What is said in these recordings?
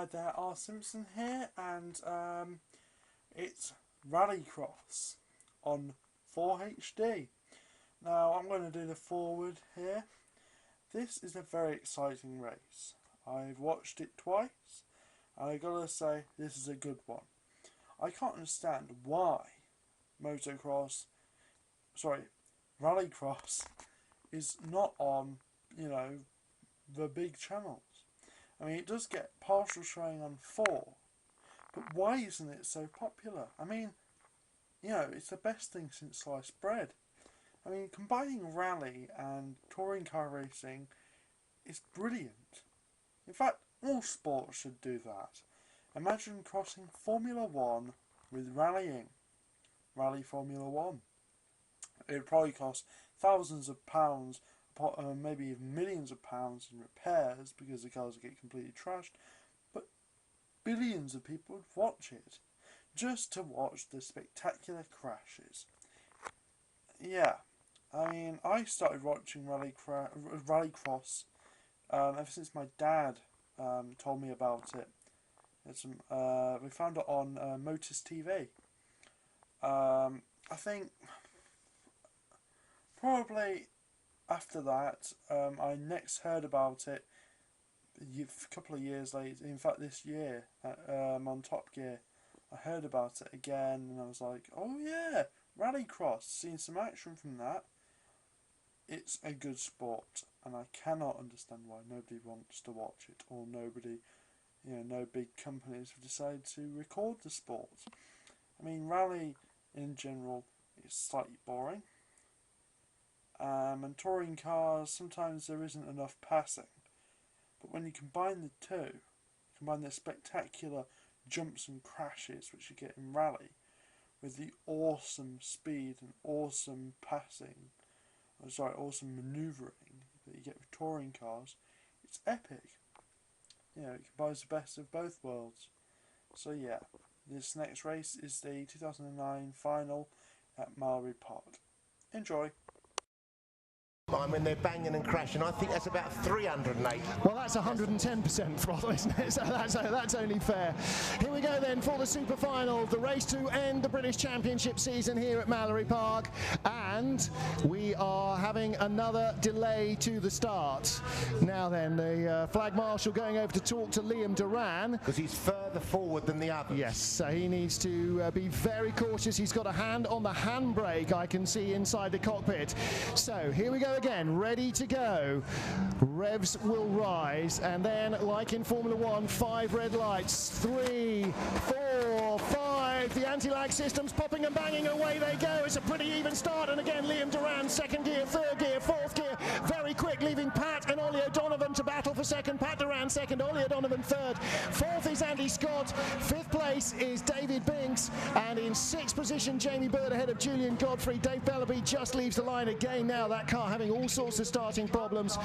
Hi there, R. Simpson here, and it's Rallycross on 4HD. Now I'm going to do the forward here. This is a very exciting race. I've watched it twice, and I gotta say this is a good one. I can't understand why Rallycross is not on, the big channels. I mean, it does get partial showing on 4, but why isn't it so popular? I mean, it's the best thing since sliced bread. I mean, combining rally and touring car racing is brilliant. In fact, all sports should do that. Imagine crossing Formula 1 with rallying. Rally Formula 1. It would probably cost thousands of pounds, maybe even millions of pounds in repairs because the cars would get completely trashed, but billions of people would watch it just to watch the spectacular crashes. Yeah, I mean, I started watching Rallycross ever since my dad told me about it. We found it on Motus TV. I think probably after that, I next heard about it a couple of years later. In fact, this year on Top Gear, I heard about it again, and I was like, "Oh yeah, Rallycross! Seen some action from that." It's a good sport, and I cannot understand why nobody wants to watch it, or nobody, no big companies have decided to record the sport. I mean, rally in general is slightly boring. And touring cars, sometimes there isn't enough passing. But when you combine the two, combine the spectacular jumps and crashes which you get in rally, with the awesome speed and awesome awesome manoeuvring that you get with touring cars, it's epic. It combines the best of both worlds. So yeah, this next race is the 2009 final at Mallory Park. Enjoy. When they're banging and crashing, I think that's about 308. Well, that's 110% throttle, isn't it? So that's only fair. Here we go then for the Superfinal, the race to end the British Championship season here at Mallory Park, and we are having another delay to the start. Now then, the flag marshal going over to talk to Liam Duran. Because he's further forward than the others. Yes, so he needs to be very cautious. He's got a hand on the handbrake, I can see inside the cockpit. So here we go again, ready to go. Revs will rise, and then, like in Formula 1, 5 red lights, 3, 4, 5. The anti-lag system's popping and banging, away they go. It's a pretty even start, and again Liam Duran, 2nd gear, 3rd gear, 4th gear, very quick, leaving Pat and Ollie O'Donovan to battle for 2nd. Pat Duran 2nd, Ollie O'Donovan 3rd. 4th is Andy Scott, 5th place is David Binks, and in 6th position Jamie Bird ahead of Julian Godfrey. Dave Bellaby just leaves the line again now, that car having all sorts of starting problems,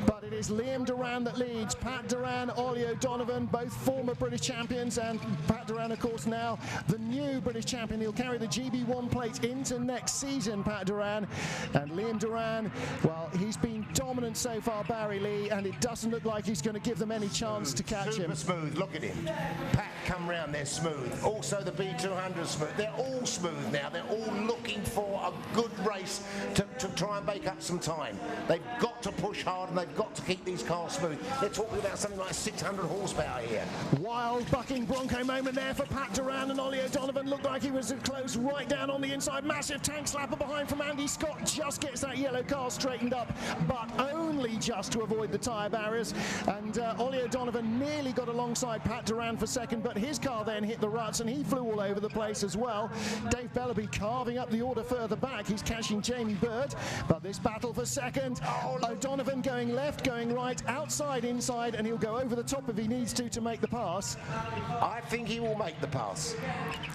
but it is Liam Duran that leads. Pat Duran, Ollie O'Donovan, both former British champions, and Pat Duran of course now the new British champion. He'll carry the GB1 plate into next season, Pat Duran. And Liam Duran, well, he's been dominant so far, Barry Lee, and it doesn't look like he's going to give them any chance to catch him. Super smooth, look at him. Pat come round, they're smooth. Also the B200 smooth. They're all smooth now. They're all looking for a good race to try and make up some time. They've got to push hard, and they've got to keep these cars smooth. They're talking about something like 600 horsepower here. Wild bucking Bronco moment there for Pat Duran, and Ollie O'Donovan looked like he was close right down on the inside. Massive tank slapper behind from Andy Scott, just gets that yellow car straightened up, but only just to avoid the tyre barriers. And Ollie O'Donovan nearly got alongside Pat Duran for 2nd, but his car then hit the ruts and he flew all over the place as well. Dave Bellaby carving up the order further back. He's catching Jamie Bird, but this battle for 2nd. O'Donovan going left, going right, outside, inside, and he'll go over the top if he needs to make the pass. I think he will make the pass.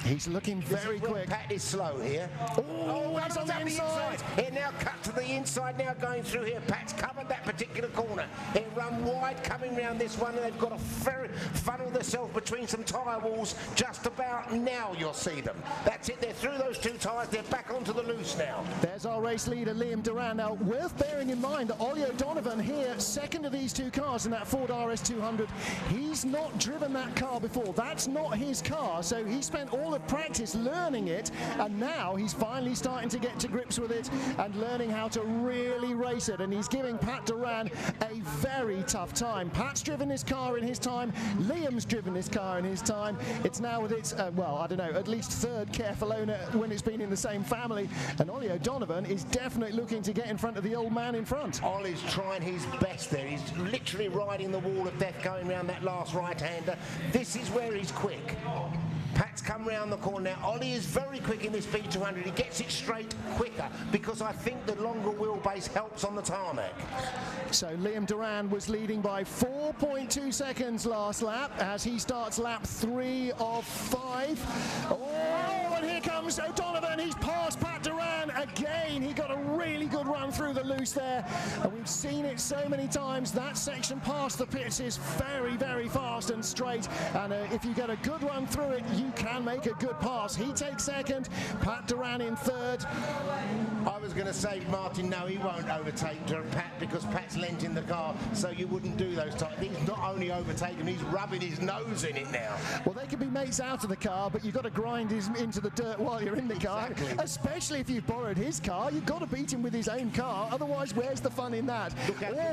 He's looking very quick. Pat is slow here. Oh, he's on the inside. Here now, cut to the inside now, going through here. Pat's covered that particular corner. He'll run wide coming round this one, and they've got to funnel themselves between some tyre walls. Just about now you'll see them. That's it, they're through those 2 tyres, they're back onto the loose now. There's There's our race leader, Liam Duran. Now, worth bearing in mind that Ollie O'Donovan here, second of these two cars in that Ford RS200, he's not driven that car before. That's not his car, so he spent all the practice learning it, and now he's finally starting to get to grips with it and learning how to really race it, and he's giving Pat Duran a very tough time. Pat's driven this car in his time, Liam's driven this car in his time. It's now with its, well, I don't know, at least third careful owner when it's been in the same family, and Ollie O'Donovan is definitely looking to get in front of the old man in front. Ollie's trying his best there. He's literally riding the wall of death going around that last right-hander. This is where he's quick. Pat's come round the corner now. Ollie is very quick in this B200. He gets it straight quicker because I think the longer wheelbase helps on the tarmac. So Liam Duran was leading by 4.2 seconds last lap as he starts lap 3 of 5. Oh, and here comes O'Donovan. He's passed Pat Duran again. He got a really good run through the loose there. And we've seen it so many times. That section past the pits is very, very fast and straight. And if you get a good run through it, you can make a good pass. He takes second, Pat Duran in third. I was going to say, Martin, no, he won't overtake Pat because Pat's lent in the car, so you wouldn't do those types. He's not only overtaken, he's rubbing his nose in it now. Well, they can be mates out of the car, but you've got to grind him into the dirt while you're in the car. Exactly. Especially if you've borrowed his car, you've got to beat him with his own car. Otherwise, where's the fun in that?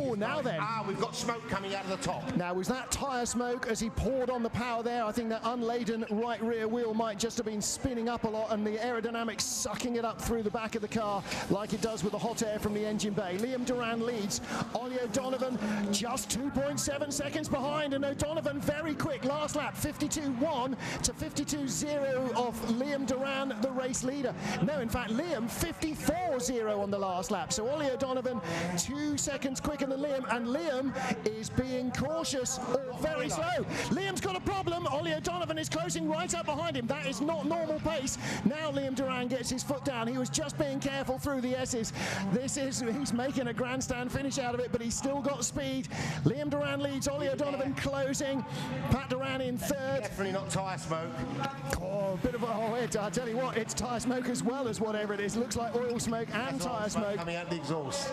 Oh, now then. Ah, we've got smoke coming out of the top. Now, was that tyre smoke as he poured on the power there? I think that unladen right rear wheel might just have been spinning up a lot and the aerodynamics sucking it up through the back of the car like it does with the hot air from the engine bay. Liam Duran leads. Ollie O'Donovan just 2.7 seconds behind, and O'Donovan very quick. Last lap, 52.1 to 52.0 of Liam Duran, the race leader. No, in fact, Liam 54.0 on the last lap. So Ollie O'Donovan 2 seconds quicker than Liam, and Liam is being cautious or very slow. Liam's got a problem. Ollie O'Donovan is closing right up behind him. That is not normal pace. Now Liam Duran gets his foot down. He was just being careful through the S's. He's making a grandstand finish out of it, but he's still got speed. Liam Duran leads, Ollie O'Donovan closing, Pat Duran in third. Definitely not tyre smoke. Oh, a bit of I tell you what, it's tyre smoke as well as whatever it is. Looks like oil smoke and tyre smoke coming out the exhaust.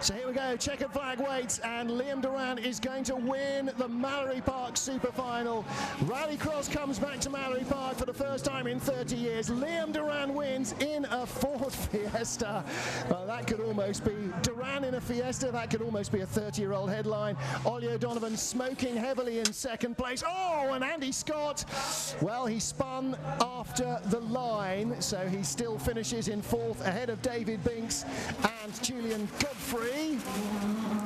So here we go, checkered flag waits, and Liam Duran is going to win the Mallory Park Superfinal. Rallycross comes back to Mallory Park for the first time in 30 years. Liam Duran wins in a Ford Fiesta. Well, that could almost be Duran in a Fiesta. That could almost be a 30-year-old headline. Ollie O'Donovan smoking heavily in second place. Oh, and Andy Scott, well, he spun after the line, so he still finishes in fourth ahead of David Binks and Julian Godfrey.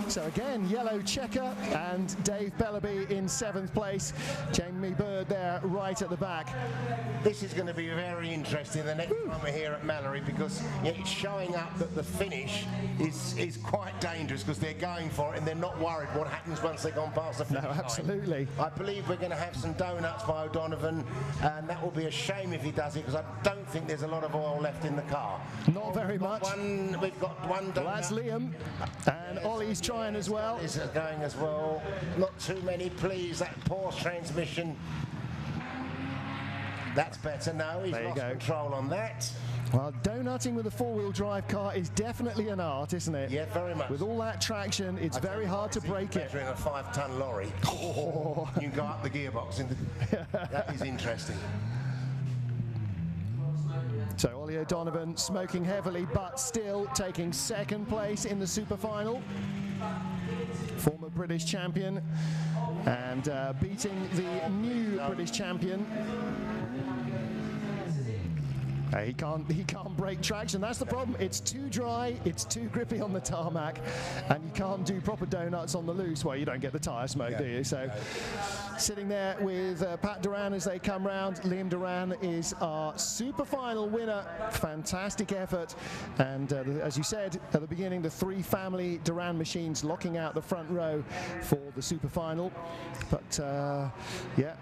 So again, yellow checker, and Dave Bellaby in seventh place. Jamie Bird there right at the back. This is going to be very interesting the next time we're here at Mallory, because it's showing up that the finish is quite dangerous because they're going for it and they're not worried what happens once they've gone past the finish line. Absolutely. I believe we're going to have some donuts by O'Donovan, and that will be a shame if he does it because I don't think there's a lot of oil left in the car. Not very much. We've got one donut. Well, that's Liam, and Ollie's trying as well. Is going as well. Not too many, please. That Porsche transmission. That's better. No, he's lost control on that. Well, donutting with a four-wheel drive car is definitely an art, isn't it? Yeah, very much. With all that traction, it's very hard to break it. Better in a 5-ton lorry. Oh. You can go up the gearbox. That is interesting. So Ollie O'Donovan smoking heavily, but still taking second place in the Superfinal. Former British champion and beating the new British champion. He can't break traction. That's the problem. It's too dry, it's too grippy on the tarmac, and you can't do proper donuts on the loose. Well, you don't get the tyre smoke, do you? So, sitting there with Pat Duran as they come round. Liam Duran is our super final winner. Fantastic effort. And as you said at the beginning, the three family Duran machines locking out the front row for the super final. But yeah.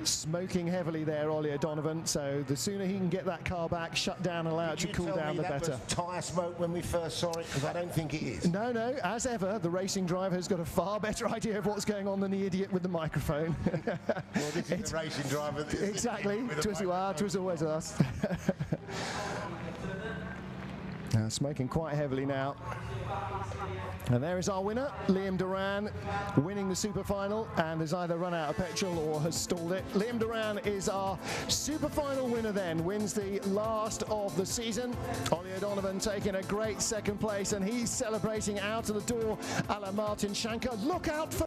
Smoking heavily there, Ollie O'Donovan. So the sooner he can get that car back, shut down, allow it to cool down, the better. Was tyre smoke when we first saw it? Because I don't think it is. No, as ever, the racing driver has got a far better idea of what's going on than the idiot with the microphone. Well, this is the racing driver. Exactly. 'Twas always us. Smoking quite heavily now. And there is our winner, Liam Duran, winning the Superfinal, and has either run out of petrol or has stalled it. Liam Duran is our Superfinal winner then, wins the last of the season. Ollie O'Donovan taking a great second place, and he's celebrating out of the door a la Martin Shanker. Look out for